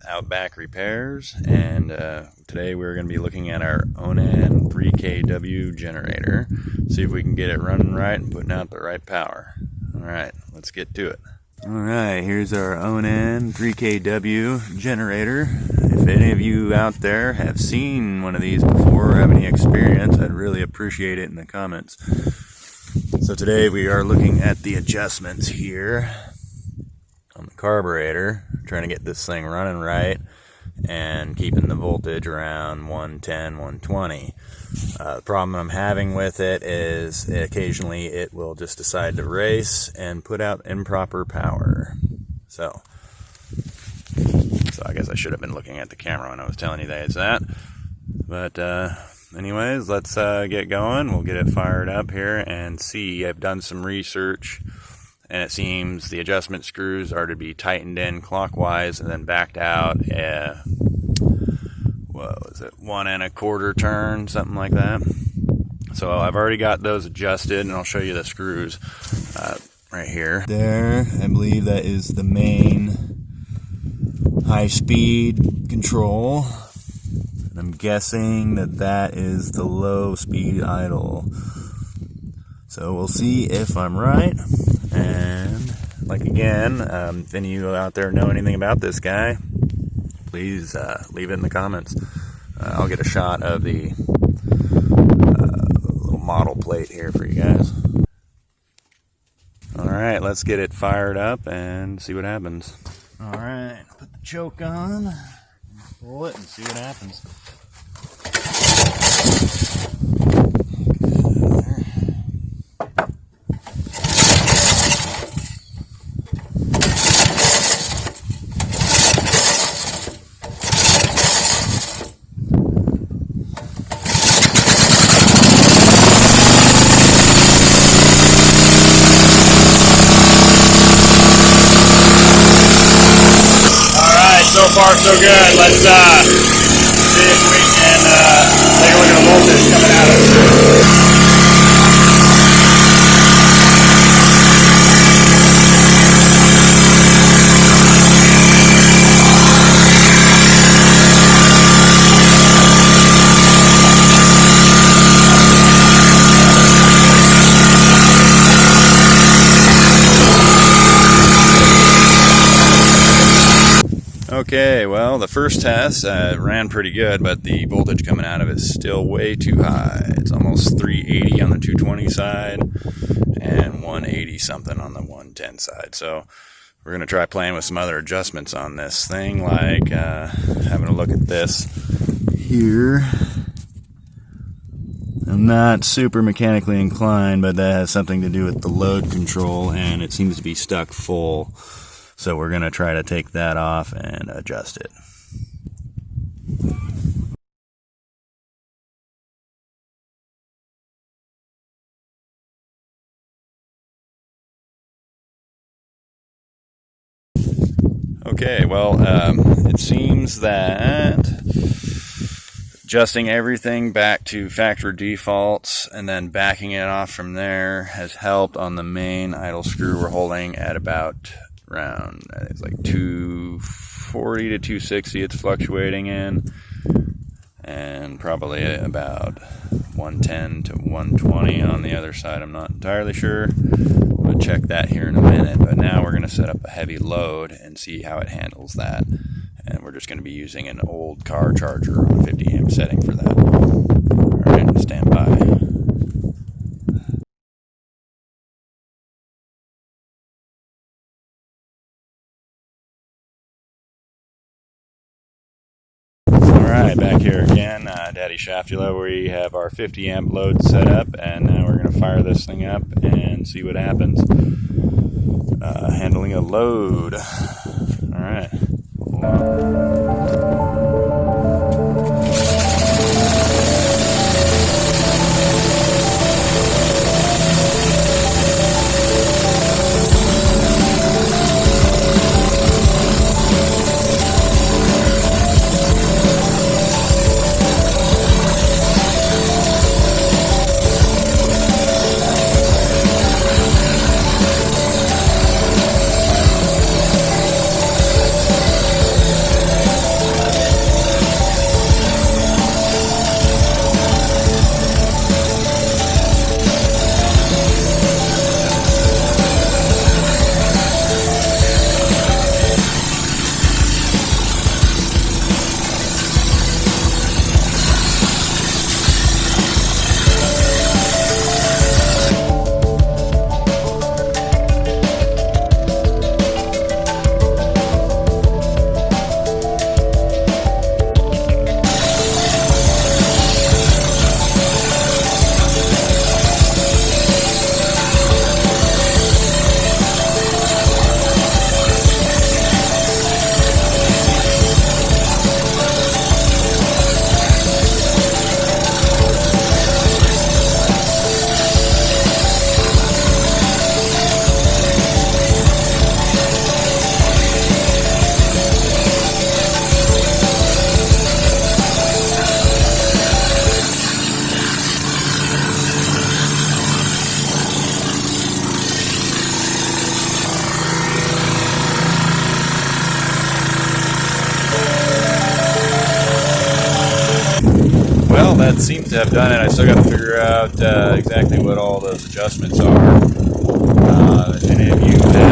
Outback Repairs, and today we're going to be looking at our Onan 3kW generator, see if we can get it running right and putting out the right power. Alright, let's get to it. Alright, here's our Onan 3kW generator. If any of you out there have seen one of these before or have any experience, I'd really appreciate it in the comments. So today we are looking at the adjustments here on the carburetor, trying to get this thing running right and keeping the voltage around 110, 120. The problem I'm having with it is occasionally it will just decide to race and put out improper power. So I guess I should have been looking at the camera when I was telling you guys that. But anyways, let's get going. We'll get it fired up here and see. I've done some research, and it seems the adjustment screws are to be tightened in clockwise and then backed out what was it, 1 1/4 turn, something like that. So I've already got those adjusted, and I'll show you the screws right here. There, I believe that is the main high-speed control. And I'm guessing that is the low-speed idle. So we'll see if I'm right. And like again, if any of you out there know anything about this guy, please leave it in the comments. I'll get a shot of the little model plate here for you guys. Alright, let's get it fired up and see what happens. Alright, put the choke on, pull it and see what happens. So far so good. Let's see if we can take a look at the voltage coming out of it. Okay, well, the first test ran pretty good, but the voltage coming out of it is still way too high. It's almost 380 on the 220 side and 180 something on the 110 side. So we're going to try playing with some other adjustments on this thing, like having a look at this here. I'm not super mechanically inclined, but that has something to do with the load control, and it seems to be stuck full. So we're going to try to take that off and adjust it. Okay, well, it seems that adjusting everything back to factory defaults and then backing it off from there has helped on the main idle screw we're holding at about around, it's like 240 to 260 it's fluctuating in, and probably about 110 to 120 on the other side. I'm not entirely sure. We'll check that here in a minute, but now we're going to set up a heavy load and see how it handles that. And we're just going to be using an old car charger on a 50 amp setting for that. Alright, stand by. Alright, back here again, Daddy Shaftula. We have our 50 amp load set up, and now we're going to fire this thing up and see what happens. Handling a load. Alright. it seems to have done it. I still got to figure out exactly what all those adjustments are. If any of you have